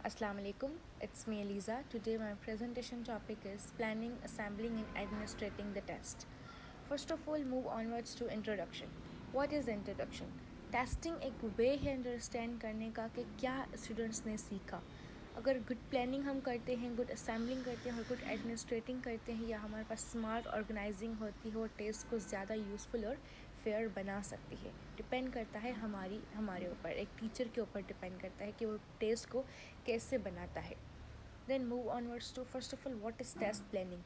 Assalamu alaikum, it's me Eliza. Today my presentation topic is planning, assembling and administrating the test. First of all, move onwards to introduction. What is introduction? Testing एक वे है understand करने का कि क्या students ने सीखा. अगर good planning हम करते हैं, गुड असेंबलिंग करते हैं और गुड एडमिनिस्ट्रेटिंग करते हैं या हमारे पास स्मार्ट ऑर्गेनाइजिंग होती है, वो टेस्ट को ज़्यादा यूज़फुल और फेयर बना सकती है. डिपेंड करता है हमारे ऊपर, एक टीचर के ऊपर डिपेंड करता है कि वो टेस्ट को कैसे बनाता है. Then move onwards to first of all what is test planning.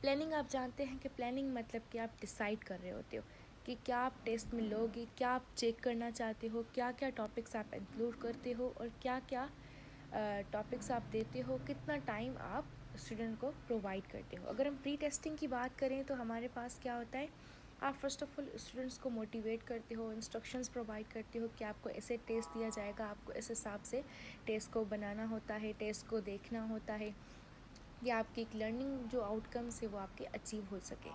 Planning आप जानते हैं कि प्लानिंग मतलब कि आप डिसाइड कर रहे होते हो कि क्या आप टेस्ट में लोगे, क्या आप चेक करना चाहते हो, क्या क्या टॉपिक्स आप इंक्लूड करते हो और क्या क्या टॉपिक्स आप देते हो, कितना टाइम आप स्टूडेंट को प्रोवाइड करते हो. अगर हम प्री टेस्टिंग की बात करें तो हमारे पास क्या होता है, आप फर्स्ट ऑफ ऑल स्टूडेंट्स को मोटिवेट करते हो, इंस्ट्रक्शंस प्रोवाइड करते हो कि आपको ऐसे टेस्ट दिया जाएगा, आपको इस हिसाब से टेस्ट को बनाना होता है, टेस्ट को देखना होता है या आपकी एक लर्निंग जो आउटकम्स है वो आपके अचीव हो सके.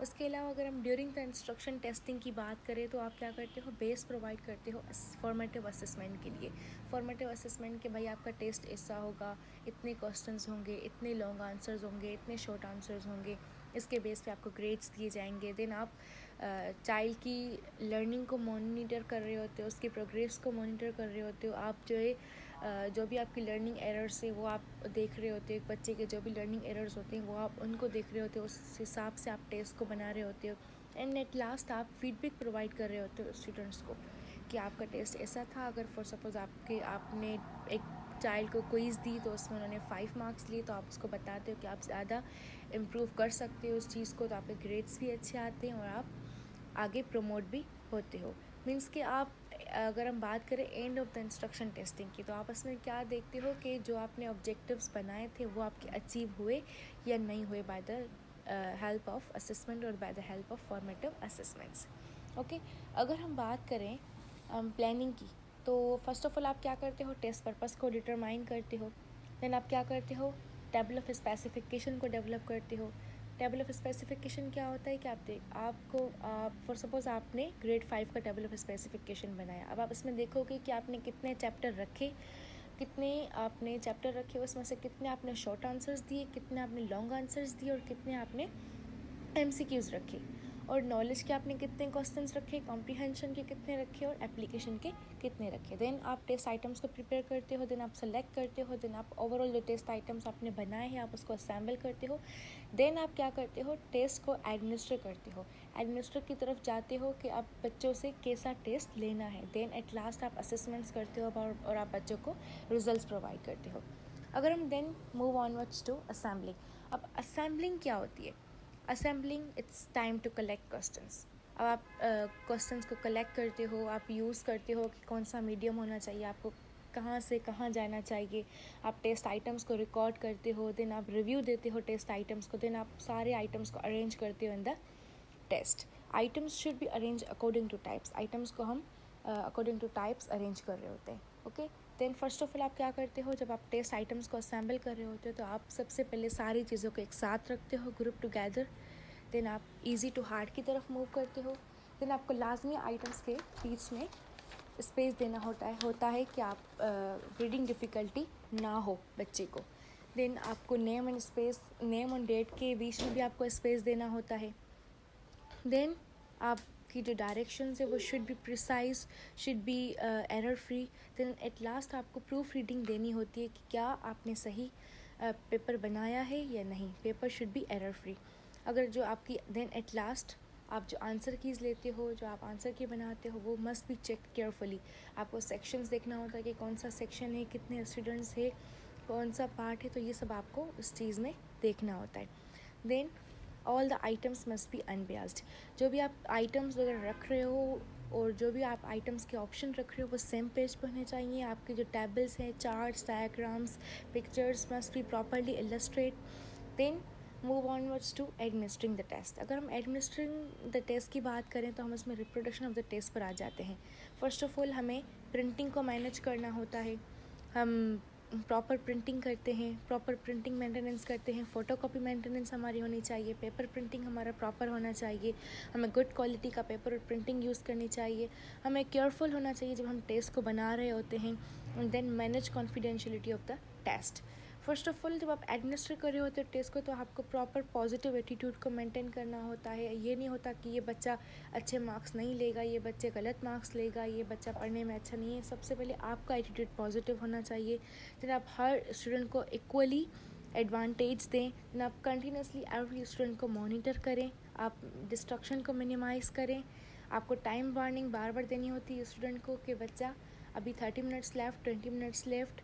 उसके अलावा अगर हम ड्यूरिंग द इंस्ट्रक्शन टेस्टिंग की बात करें तो आप क्या करते हो, बेस प्रोवाइड करते हो फॉर्मेटिव असेसमेंट के लिए. फॉर्मेटिव असेसमेंट के भाई आपका टेस्ट ऐसा होगा, इतने क्वेश्चंस होंगे, इतने लॉन्ग आंसर्स होंगे, इतने शॉर्ट आंसर्स होंगे, इसके बेस पे आपको ग्रेड्स दिए जाएंगे. देन आप चाइल्ड की लर्निंग को मॉनिटर कर रहे होते हो, उसकी प्रोग्रेस को मॉनिटर कर रहे होते हो. आप जो है जो भी आपकी लर्निंग एरर्स है वो आप देख रहे होते हो, बच्चे के जो भी लर्निंग एरर्स होते हैं वो आप उनको देख रहे होते हो, उस हिसाब से आप टेस्ट को बना रहे होते हो. एंड एट लास्ट आप फीडबैक प्रोवाइड कर रहे होते हो स्टूडेंट्स को कि आपका टेस्ट ऐसा था. अगर फॉर सपोज़ आपने एक चाइल्ड को क्विज़ दी तो उसमें उन्होंने 5 मार्क्स लिए, तो आप उसको बताते हो कि आप ज़्यादा इम्प्रूव कर सकते हो उस चीज़ को, तो आपके ग्रेड्स भी अच्छे आते हैं और आप आगे प्रमोट भी होते हो. मीन्स कि आप अगर हम बात करें end of the instruction testing की, तो आप उसमें क्या देखते हो कि जो आपने ऑब्जेक्टिव्स बनाए थे वो आपके अचीव हुए या नहीं हुए by the help of assessment और by the help of formative assessments. Okay, अगर हम बात करें प्लानिंग की, तो फर्स्ट ऑफ ऑल आप क्या करते हो, टेस्ट पर्पस को डिटरमाइन करते हो. देन आप क्या करते हो, टेबल ऑफ स्पेसिफिकेशन को डेवलप करते हो. टेबल ऑफ स्पेसिफिकेशन क्या होता है कि आप फॉर सपोज़ आपने ग्रेड 5 का टेबल ऑफ स्पेसिफिकेशन बनाया. अब आप इसमें देखोगे कि आपने कितने चैप्टर रखे, उसमें से कितने आपने शॉर्ट आंसर्स दिए, कितने आपने लॉन्ग आंसर्स दिए और कितने आपने MCQs रखे, और नॉलेज के आपने कितने क्वेश्चंस रखे, कॉम्प्रीहेंशन के कितने रखे और एप्लीकेशन के कितने रखे. देन आप टेस्ट आइटम्स को प्रिपेयर करते हो, देन आप सेलेक्ट करते हो, देन आप ओवरऑल जो टेस्ट आइटम्स आपने बनाए हैं आप उसको असेंबल करते हो. देन आप क्या करते हो, टेस्ट को एडमिनिस्टर करते हो, एडमिनिस्टर की तरफ जाते हो कि आप बच्चों से कैसा टेस्ट लेना है. देन एट लास्ट आप असेसमेंट्स करते हो और आप बच्चों को रिजल्ट्स प्रोवाइड करते हो. अगर हम then move onwards to assembling. अब असेंबलिंग क्या होती है, assembling it's time to collect questions. अब आप क्वेश्चंस को कलेक्ट करते हो, आप यूज़ करते हो कि कौन सा मीडियम होना चाहिए, आपको कहाँ से कहाँ जाना चाहिए. आप टेस्ट आइटम्स को रिकॉर्ड करते हो, देन आप रिव्यू देते हो टेस्ट आइटम्स को, देन आप सारे आइटम्स को अरेंज करते हो in the test. Items should be arrange according to types. Items को हम अकॉर्डिंग टू टाइप्स अरेंज कर रहे होते हैं. Okay, then first of all आप क्या करते हो, जब आप टेस्ट आइटम्स को असेंबल कर रहे होते हो तो आप सबसे पहले सारी चीज़ों को एक साथ रखते हो, ग्रुप टुगेदर. देन आप इजी टू हार्ड की तरफ मूव करते हो. देन आपको लाजमी आइटम्स के बीच में स्पेस देना होता है कि आप रीडिंग डिफ़िकल्टी ना हो बच्चे को. देन आपको नेम एंड डेट के बीच में भी आपको स्पेस देना होता है. देन आपकी जो डायरेक्शंस है वो should be precise, should be error free. Then at last आपको प्रूफ रीडिंग देनी होती है कि क्या आपने सही पेपर बनाया है या नहीं. Paper should be error free. अगर जो आपकी देन एट लास्ट आप जो आंसर कीज़ लेते हो, जो आप आंसर की बनाते हो, वो मस्ट बी चेक केयरफुली. आपको सेक्शंस देखना होता है कि कौन सा सेक्शन है, कितने स्टूडेंट्स है, कौन सा पार्ट है, तो ये सब आपको उस चीज़ में देखना होता है. Then all the items must be unbiased. जो भी आप आइटम्स वगैरह रख रहे हो और जो भी आप आइटम्स के ऑप्शन रख रहे हो वो सेम पेज पर होने चाहिए. आपके जो टेबल्स हैं, charts, diagrams, pictures must be properly illustrate. Then move onwards to administering the test. अगर हम एडमिनिस्ट्रिंग द टेस्ट की बात करें तो हम उसमें रिप्रोडक्शन ऑफ द टेस्ट पर आ जाते हैं. फर्स्ट ऑफ ऑल हमें प्रिंटिंग को मैनेज करना होता है. हम प्रॉपर प्रिंटिंग करते हैं, प्रॉपर प्रिंटिंग मेंटेनेंस करते हैं, फ़ोटोकॉपी मेंटेनेंस हमारी होनी चाहिए, पेपर प्रिंटिंग हमारा प्रॉपर होना चाहिए, हमें गुड क्वालिटी का पेपर और प्रिंटिंग यूज़ करनी चाहिए, हमें केयरफुल होना चाहिए जब हम टेस्ट को बना रहे होते हैं. And then manage confidentiality of the test. First of all जब आप एडमिनिस्टर कर रहे होते हो टेस्ट को तो आपको प्रॉपर पॉजिटिव एटीट्यूड को मेंटेन करना होता है। ये नहीं होता कि ये बच्चा अच्छे मार्क्स नहीं लेगा, ये बच्चे गलत मार्क्स लेगा, ये बच्चा पढ़ने में अच्छा नहीं है। सबसे पहले आपका एटीट्यूड पॉजिटिव होना चाहिए। फिर आप हर स्टूडेंट को इक्वली एडवांटेज दें। देन आप कंटिन्यूसली एवरी स्टूडेंट को मॉनिटर करें, आप डिस्ट्रक्शन को मिनिमाइज़ करें। आपको टाइम वार्निंग बार बार देनी होती है स्टूडेंट को कि बच्चा अभी 30 मिनट्स लेफ्ट, 20 मिनट्स लेफ्ट,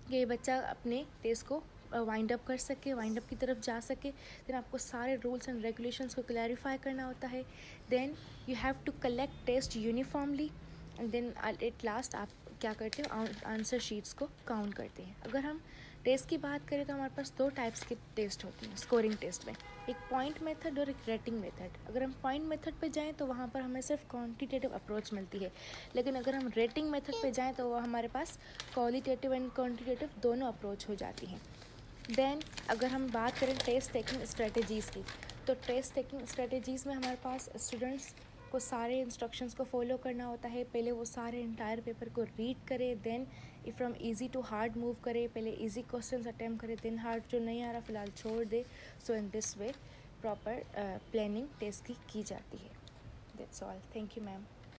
कि बच्चा अपने टेस्ट को वाइंड अप कर सके, वाइंड अप की तरफ जा सके। देन आपको सारे रूल्स एंड रेगुलेशंस को क्लैरिफाई करना होता है। Then you have to collect test uniformly and then at last आप क्या करते हो, आंसर शीट्स को काउंट करते हैं। अगर हम टेस्ट की बात करें तो हमारे पास 2 टाइप्स के टेस्ट होती हैं स्कोरिंग टेस्ट में, एक पॉइंट मेथड और एक रेटिंग मेथड। अगर हम पॉइंट मेथड पे जाएं तो वहाँ पर हमें सिर्फ क्वांटिटेटिव अप्रोच मिलती है, लेकिन अगर हम रेटिंग मेथड पे जाएं तो वो हमारे पास क्वालिटेटिव एंड क्वांटिटेटिव दोनों अप्रोच हो जाती हैं। देन अगर हम बात करें टेस्ट टेकिंग स्ट्रेटजीज़ की, तो टेस्ट टेकिंग स्ट्रेटजीज़ में हमारे पास स्टूडेंट्स को सारे इंस्ट्रक्शंस को फॉलो करना होता है। पहले वो सारे इंटायर पेपर को रीड करे, then from easy to hard move करे, पहले इजी क्वेश्चंस अटैम्प्ट करे, देन हार्ड जो नहीं आ रहा फ़िलहाल छोड़ दे। So in this way proper planning test की जाती है। That's all. Thank you ma'am.